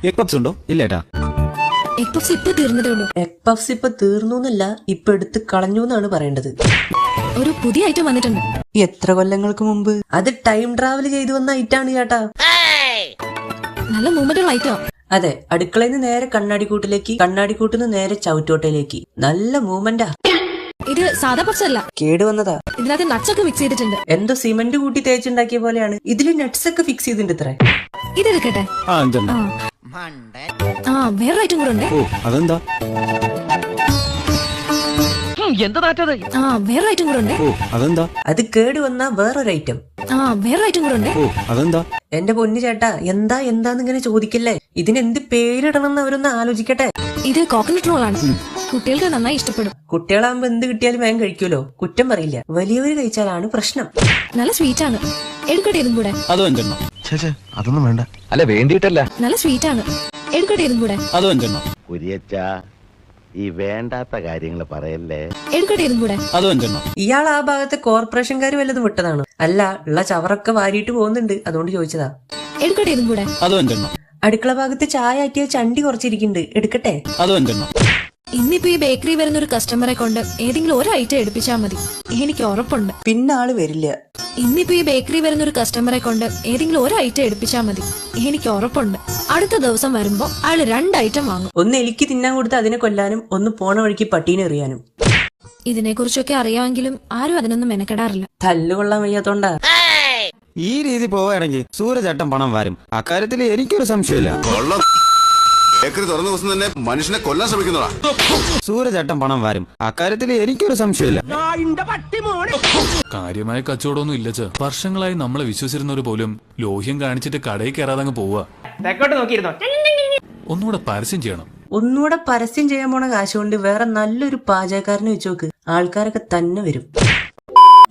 Egg puffs ഉണ്ടോ? ഇല്ലേട്ടാ. Egg puffs ഇപ്പൊ തീർന്നതേ ഉള്ളൂ. എഗ് പഫ്സ് ഇപ്പൊ തീർന്നു എന്നല്ല, ഇപ്പൊ എടുത്ത് കളഞ്ഞു എന്നാണ് പറയേണ്ടത്. ഒരു പുതിയ ഐറ്റം വന്നിട്ടുണ്ട്. എത്ര കൊല്ലങ്ങൾക്ക് മുമ്പ്? അത് ടൈം ട്രാവൽ ചെയ്തു വന്ന ഐറ്റാണ് ചേട്ടാ. നല്ല മൂവ്മെന്റുള്ള ഐറ്റം. അതെ, അടുക്കളയിൽ നിന്ന് നേരെ കണ്ണാടിക്കൂട്ടിലേക്ക്, കണ്ണാടിക്കൂട്ടിന്ന് നേരെ ചവിറ്റോട്ടയിലേക്ക്. നല്ല മൂവ്മെന്റാ. ഇത് സാധാ പഫ്സ് അല്ല, കേടുവന്നതാ. ഇതിനകത്ത് നട്ട്സ് ഒക്കെ മിക്സ് ചെയ്തിട്ടുണ്ട്. എന്തോ സിമന്റ് കൂട്ടി തേച്ചുണ്ടാക്കിയ പോലെയാണ്. ഇതില് നട്ട്സ് ഒക്കെ ഫിക്സ് ചെയ്തിട്ടുണ്ട് ഇത്ര. ഇതെടുക്കട്ടെ. വേറെ ഐറ്റം കൂടെ ഉണ്ട്. അതെന്താ? വേറെ ഐറ്റം കൂടെ ഉണ്ട്. അതെന്താ? അത് കേടുവന്ന വേറൊരു ഐറ്റം. വേറെ ഐറ്റം കൂടെ ഉണ്ട്. അതെന്താ? എന്റെ പൊന്നു ചേട്ടാ, എന്താന്ന് ഇങ്ങനെ ചോദിക്കല്ലേ. ഇതിനെന്ത് പേരിടണം എന്ന് അവരൊന്ന് ആലോചിക്കട്ടെ. ഇത് കോക്കനട്ട് റോൾ ആണ്. കുട്ടികൾക്ക് നന്നായി ഇഷ്ടപ്പെടും. കുട്ടികളാകുമ്പോ എന്ത് കിട്ടിയാലും വേഗം കഴിക്കുമല്ലോ, കുറ്റം പറയില്ല. വലിയവര് കഴിച്ചാലാണ് പ്രശ്നം. നല്ല സ്വീറ്റ് ആണ്. എടുക്കട്ടെ ഇതും കൂടെ. അതും അഞ്ചെണ്ണം. അതൊന്നും വേണ്ട. അല്ല, വേണ്ടിയിട്ടല്ല. നല്ല സ്വീറ്റ് ആണ്. എടുക്കട്ടെ ഇതും കൂടെ. അതും അഞ്ചെണ്ണം. ഈ വേണ്ടാത്ത കാര്യങ്ങൾ പറയല്ലേ. എടുക്കട്ടെ ഇതും കൂടെ. അതും അഞ്ചെണ്ണം. ഇയാൾ ആ ഭാഗത്തെ കോർപ്പറേഷൻകാർ വല്ലതും വിട്ടതാണ്? അല്ല, ഉള്ള ചവറൊക്കെ വാരിയിട്ട് പോകുന്നുണ്ട്, അതുകൊണ്ട് ചോദിച്ചതാ. എടുക്കട്ടെ ഇതും കൂടെ. അതും അഞ്ചെണ്ണം. അടുക്കള ഭാഗത്ത് ചായ ആറ്റിയ ചണ്ടി കുറച്ചിരിക്കുന്നുണ്ട്, എടുക്കട്ടെ? അതും അഞ്ചെണ്ണം. ഇന്നിപ്പോ ഈ ബേക്കറി വരുന്ന ഒരു കസ്റ്റമറെ കൊണ്ട് ഏതെങ്കിലും ഒരു ഐറ്റം എടുപ്പിച്ചാൽ മതി. എനിക്ക് ഉറപ്പുണ്ട് പിന്നെ ആള് വരില്ല. ഇന്നിപ്പോ ഈ ബേക്കറി വരുന്ന ഒരു കസ്റ്റമറെ കൊണ്ട് ഏതെങ്കിലും ഒരു ഐറ്റം എടുപ്പിച്ചാൽ മതി. എനിക്ക് ഉറപ്പുണ്ട് അടുത്ത ദിവസം വരുമ്പോ ആള് 2 ഐറ്റം വാങ്ങും. ഒന്ന് എലിക്ക് തിന്നാൻ കൊടുത്ത് അതിനെ കൊല്ലാനും, ഒന്ന് പോണ വഴിക്ക് പട്ടീനെ എറിയാനും. ഇതിനെക്കുറിച്ചൊക്കെ അറിയാമെങ്കിലും ആരും അതിനൊന്നും മെനക്കെടാറില്ല. തല്ലുകൊള്ളാൻ വയ്യാത്തോണ്ടാ. ഈ രീതി പോവുകയാണെങ്കിൽ സൂരജേട്ടൻ പണം വരും. അക്കാര്യത്തിൽ എനിക്കൊരു സംശയമില്ല. ബേക്കറി തുറന്ന ദിവസം തന്നെ മനുഷ്യനെ കൊല്ലാൻ ശ്രമിക്കുന്നതാ. സൂരജേട്ടൻ പണം വരും. അക്കാര്യത്തിൽ എനിക്കൊരു സംശയമില്ല. കാര്യമായ കച്ചവടമൊന്നും ഇല്ലച്ച. വർഷങ്ങളായി നമ്മളെ വിശ്വസിച്ചിരുന്നവർ പോലും ലോഹ്യം കാണിച്ചിട്ട് കടയിൽ കയറാതെ അങ്ങ് പോവുക. ഒന്നുകൂടെ പരസ്യം ചെയ്യണം. ഒന്നുകൂടെ പരസ്യം ചെയ്യാൻ പോണ കാശുകൊണ്ട് വേറെ നല്ലൊരു പാചകക്കാരനെ വെച്ച് നോക്ക്, ആൾക്കാരൊക്കെ തന്നെ വരും.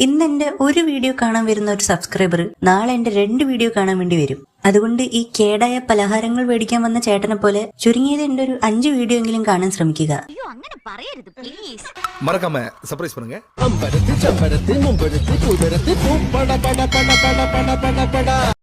ഇന്ന് എന്റെ ഒരു വീഡിയോ കാണാൻ വരുന്ന ഒരു സബ്സ്ക്രൈബർ നാളെ എന്റെ 2 വീഡിയോ കാണാൻ വേണ്ടി വരും. അതുകൊണ്ട് ഈ കേടായ പലഹാരങ്ങൾ മേടിക്കാൻ വന്ന ചേട്ടനെ പോലെ ചുരുങ്ങിയത് എന്റെ ഒരു 5 വീഡിയോ എങ്കിലും കാണാൻ ശ്രമിക്കുക. മറക്കാമ സർപ്രൈസ് பண்ணுங்க.